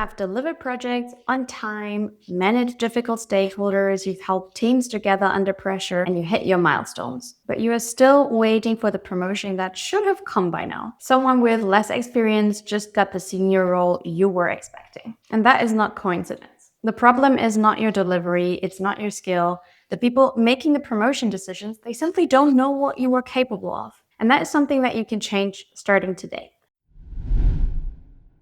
have delivered projects on time, managed difficult stakeholders, you've helped teams together under pressure, and you hit your milestones. But you are still waiting for the promotion that should have come by now. Someone with less experience just got the senior role you were expecting. And that is not coincidence. The problem is not your delivery, it's not your skill. The people making the promotion decisions, they simply don't know what you are capable of. And that is something that you can change starting today.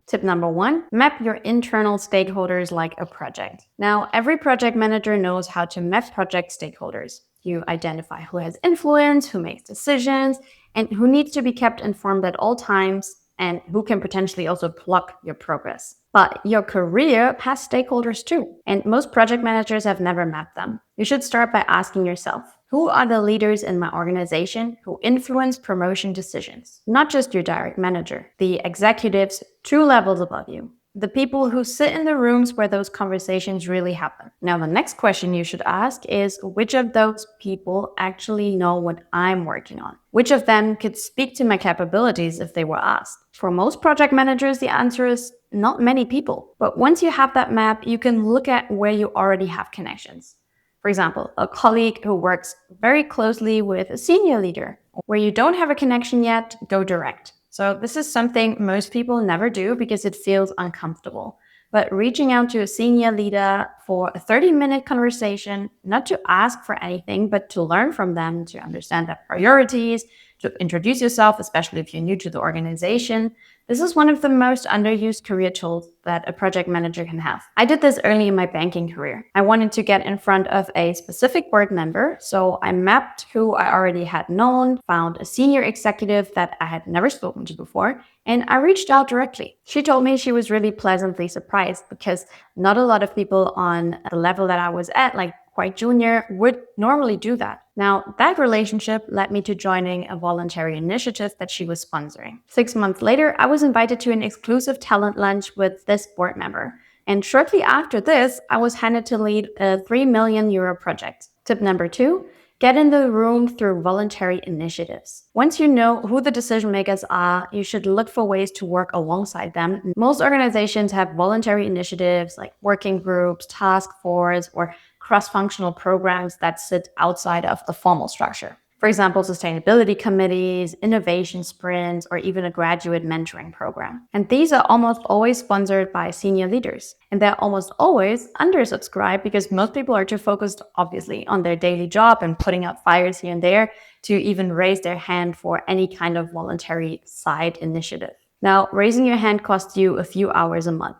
Tip number 1, map your internal stakeholders like a project. Now, every project manager knows how to map project stakeholders. You identify who has influence, who makes decisions, and who needs to be kept informed at all times, and who can potentially also block your progress. But your career has stakeholders too, and most project managers have never mapped them. You should start by asking yourself, who are the leaders in my organization who influence promotion decisions? Not just your direct manager, the executives 2 levels above you, the people who sit in the rooms where those conversations really happen. Now, the next question you should ask is, which of those people actually know what I'm working on? Which of them could speak to my capabilities if they were asked? For most project managers, the answer is not many people. But once you have that map, you can look at where you already have connections. For example, a colleague who works very closely with a senior leader. Where you don't have a connection yet, go direct. So this is something most people never do because it feels uncomfortable. But reaching out to a senior leader for a 30-minute conversation, not to ask for anything, but to learn from them, to understand their priorities, to introduce yourself, especially if you're new to the organization. This is one of the most underused career tools that a project manager can have. I did this early in my banking career. I wanted to get in front of a specific board member, so I mapped who I already had known, found a senior executive that I had never spoken to before, and I reached out directly. She told me she was really pleasantly surprised because not a lot of people on the level that I was at, like quite junior, would normally do that. Now, that relationship led me to joining a voluntary initiative that she was sponsoring. 6 months later, I was invited to an exclusive talent lunch with this board member. And shortly after this, I was handed to lead a €3 million project. Tip number 2, get in the room through voluntary initiatives. Once you know who the decision makers are, you should look for ways to work alongside them. Most organizations have voluntary initiatives like working groups, task force, or cross-functional programs that sit outside of the formal structure. For example, sustainability committees, innovation sprints, or even a graduate mentoring program. And these are almost always sponsored by senior leaders. And they're almost always undersubscribed because most people are too focused, obviously, on their daily job and putting out fires here and there to even raise their hand for any kind of voluntary side initiative. Now, raising your hand costs you a few hours a month.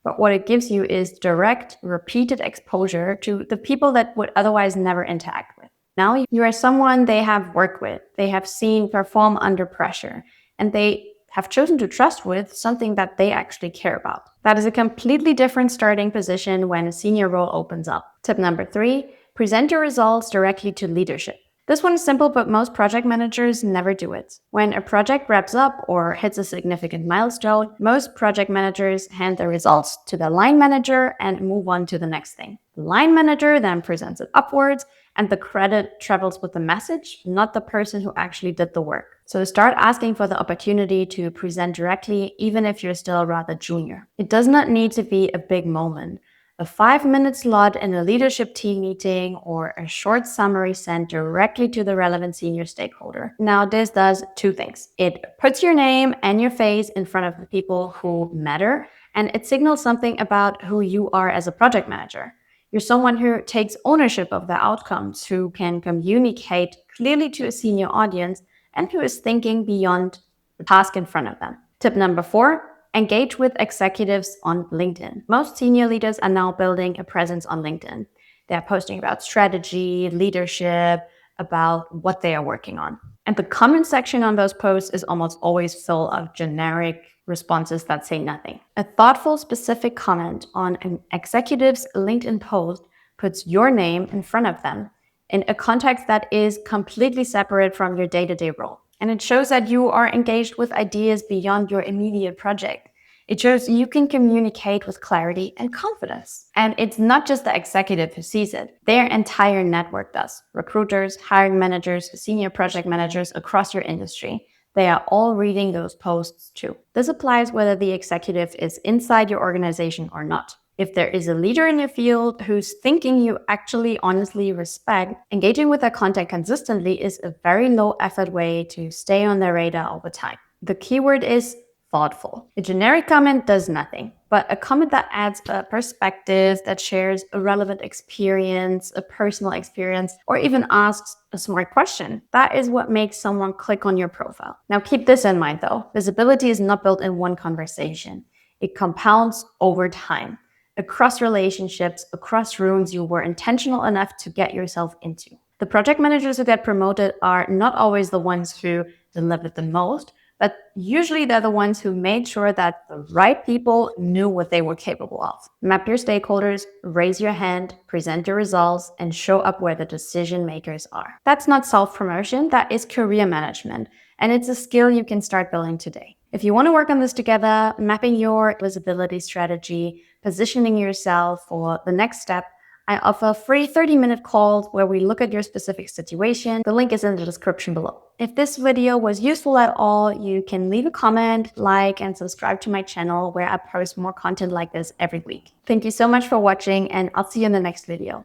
But what it gives you is direct, repeated exposure to the people that would otherwise never interact with. Now you are someone they have worked with, they have seen perform under pressure, and they have chosen to trust with something that they actually care about. That is a completely different starting position when a senior role opens up. Tip number 3, present your results directly to leadership. This one is simple, but most project managers never do it. When a project wraps up or hits a significant milestone, most project managers hand the results to the line manager and move on to the next thing. The line manager then presents it upwards, and the credit travels with the message, not the person who actually did the work. So start asking for the opportunity to present directly, even if you're still rather junior. It does not need to be a big moment. A 5-minute slot in a leadership team meeting or a short summary sent directly to the relevant senior stakeholder. Now, this does 2 things. It puts your name and your face in front of the people who matter, and it signals something about who you are as a project manager. You're someone who takes ownership of the outcomes, who can communicate clearly to a senior audience, and who is thinking beyond the task in front of them. Tip number 4, engage with executives on LinkedIn. Most senior leaders are now building a presence on LinkedIn. They're posting about strategy, leadership, about what they are working on. And the comment section on those posts is almost always full of generic responses that say nothing. A thoughtful, specific comment on an executive's LinkedIn post puts your name in front of them in a context that is completely separate from your day-to-day role. And it shows that you are engaged with ideas beyond your immediate project. It shows you can communicate with clarity and confidence. And it's not just the executive who sees it. Their entire network does. Recruiters, hiring managers, senior project managers across your industry. they are all reading those posts too. This applies whether the executive is inside your organization or not. If there is a leader in your field whose thinking you actually honestly respect, engaging with their content consistently is a very low effort way to stay on their radar over time. The keyword is thoughtful. A generic comment does nothing, but a comment that adds a perspective, that shares a relevant experience, a personal experience, or even asks a smart question, that is what makes someone click on your profile. Now keep this in mind though, visibility is not built in one conversation. It compounds over time, across relationships, across rooms you were intentional enough to get yourself into. The project managers who get promoted are not always the ones who delivered the most, but usually they're the ones who made sure that the right people knew what they were capable of. Map your stakeholders, raise your hand, present your results, and show up where the decision makers are. That's not self-promotion, that is career management, and it's a skill you can start building today. If you want to work on this together, mapping your visibility strategy, positioning yourself for the next step, I offer free 30-minute calls where we look at your specific situation. The link is in the description below. If this video was useful at all, you can leave a comment, like, and subscribe to my channel where I post more content like this every week. Thank you so much for watching, and I'll see you in the next video.